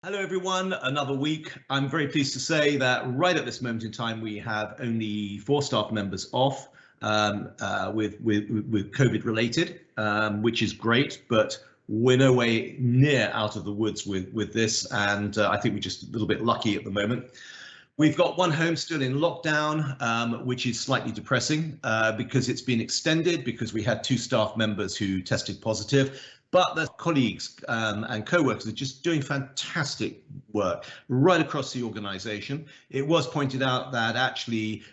Hello, everyone. Another week. I'm very pleased to say that right at this moment in time, we have only 4 staff members off with COVID related, which is great, but we're no way near out of the woods with this. And I think we're just a little bit lucky at the moment. We've got one home still in lockdown, which is slightly depressing because it's been extended because we had 2 staff members who tested positive. But the colleagues and co-workers are just doing fantastic work right across the organisation. It was pointed out that actually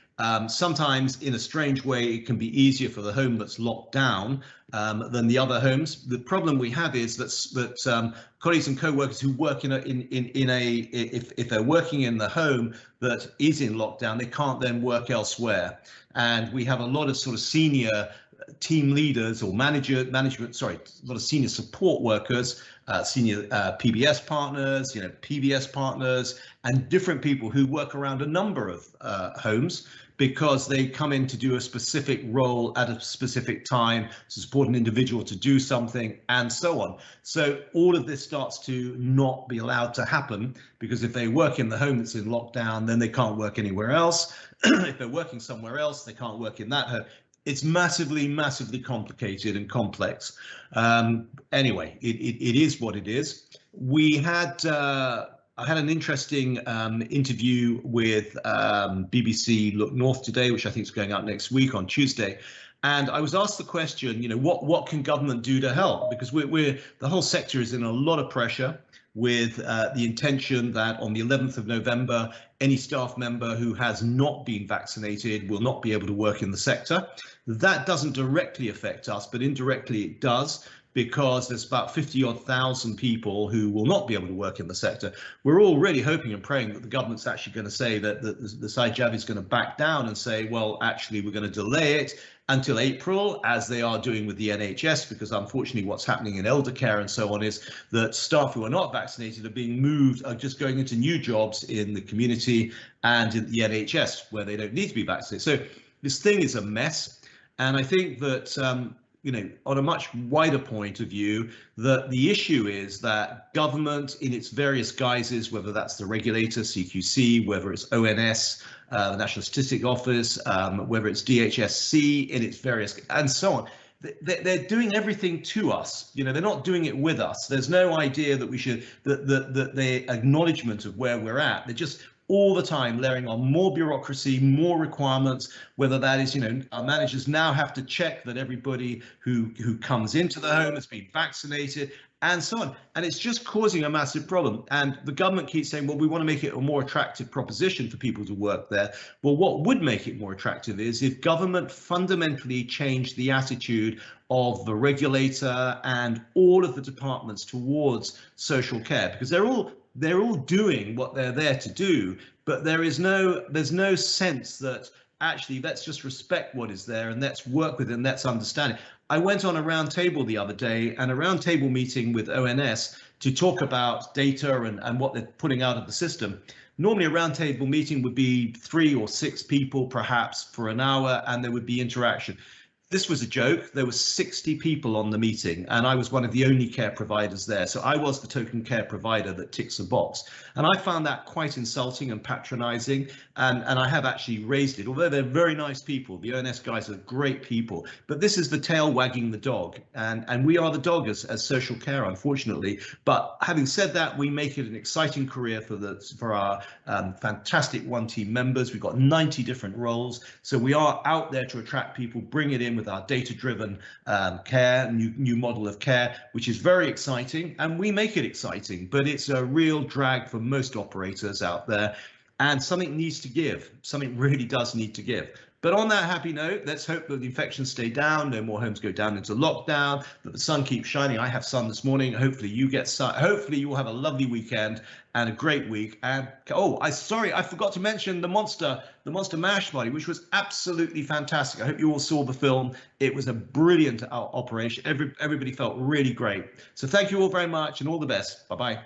sometimes in a strange way it can be easier for the home that's locked down than the other homes. The problem we have is that colleagues and co-workers who work if they're working in the home that is in lockdown, they can't then work elsewhere. And we have a lot of sort of senior team leaders or a lot of senior support workers, senior PBS partners, PBS partners, and different people who work around a number of homes because they come in to do a specific role at a specific time to support an individual to do something and so on. So all of this starts to not be allowed to happen because if they work in the home that's in lockdown, then they can't work anywhere else. If they're working somewhere else, they can't work in that home. It's massively complicated and complex. Anyway, it is what it is. I had an interesting interview with BBC Look North today, which I think is going out next week on Tuesday. And I was asked the question, what can government do to help? Because the whole sector is in a lot of pressure with the intention that on the 11th of November, any staff member who has not been vaccinated will not be able to work in the sector. That doesn't directly affect us, but indirectly it does, because there's about 50-odd thousand people who will not be able to work in the sector. We're already hoping and praying that the government's actually going to say that the SIJAV is going to back down and say, well, actually, we're going to delay it until April, as they are doing with the NHS, because unfortunately what's happening in elder care and so on is that staff who are not vaccinated are being moved, are just going into new jobs in the community and in the NHS where they don't need to be vaccinated. So this thing is a mess. And I think that on a much wider point of view, that the issue is that government in its various guises, whether that's the regulator, CQC, whether it's ONS, the National Statistics Office, whether it's DHSC in its various, and so on, they're doing everything to us. They're not doing it with us. There's no idea that we should, that the acknowledgement of where we're at. They're just all the time layering on more bureaucracy, more requirements, whether that is, our managers now have to check that everybody who comes into the home has been vaccinated and so on. And it's just causing a massive problem. And the government keeps saying, well, we want to make it a more attractive proposition for people to work there. Well, what would make it more attractive is if government fundamentally changed the attitude of the regulator and all of the departments towards social care, because they're all doing what they're there to do, but there's no sense that actually let's just respect what is there and let's work with it and let's understand it. I went on a round table the other day, and a round table meeting with ONS to talk about data and what they're putting out of the system. Normally a round table meeting would be 3 or 6 people perhaps for an hour, and there would be interaction. This was a joke. There were 60 people on the meeting, and I was one of the only care providers there. So I was the token care provider that ticks a box. And I found that quite insulting and patronizing. And I have actually raised it, although they're very nice people. The ONS guys are great people. But this is the tail wagging the dog. And we are the dog as social care, unfortunately. But having said that, we make it an exciting career for our fantastic one team members. We've got 90 different roles. So we are out there to attract people, bring it in with our data-driven care, new model of care, which is very exciting, and we make it exciting, but it's a real drag for most operators out there, and something needs to give. Something really does need to give. But on that happy note, let's hope that the infections stay down, no more homes go down into lockdown, that the sun keeps shining. I have sun this morning. Hopefully you get sun. Hopefully you will have a lovely weekend and a great week. And sorry, I forgot to mention the Monster Mash Party, which was absolutely fantastic. I hope you all saw the film. It was a brilliant operation. Everybody felt really great. So thank you all very much and all the best. Bye-bye.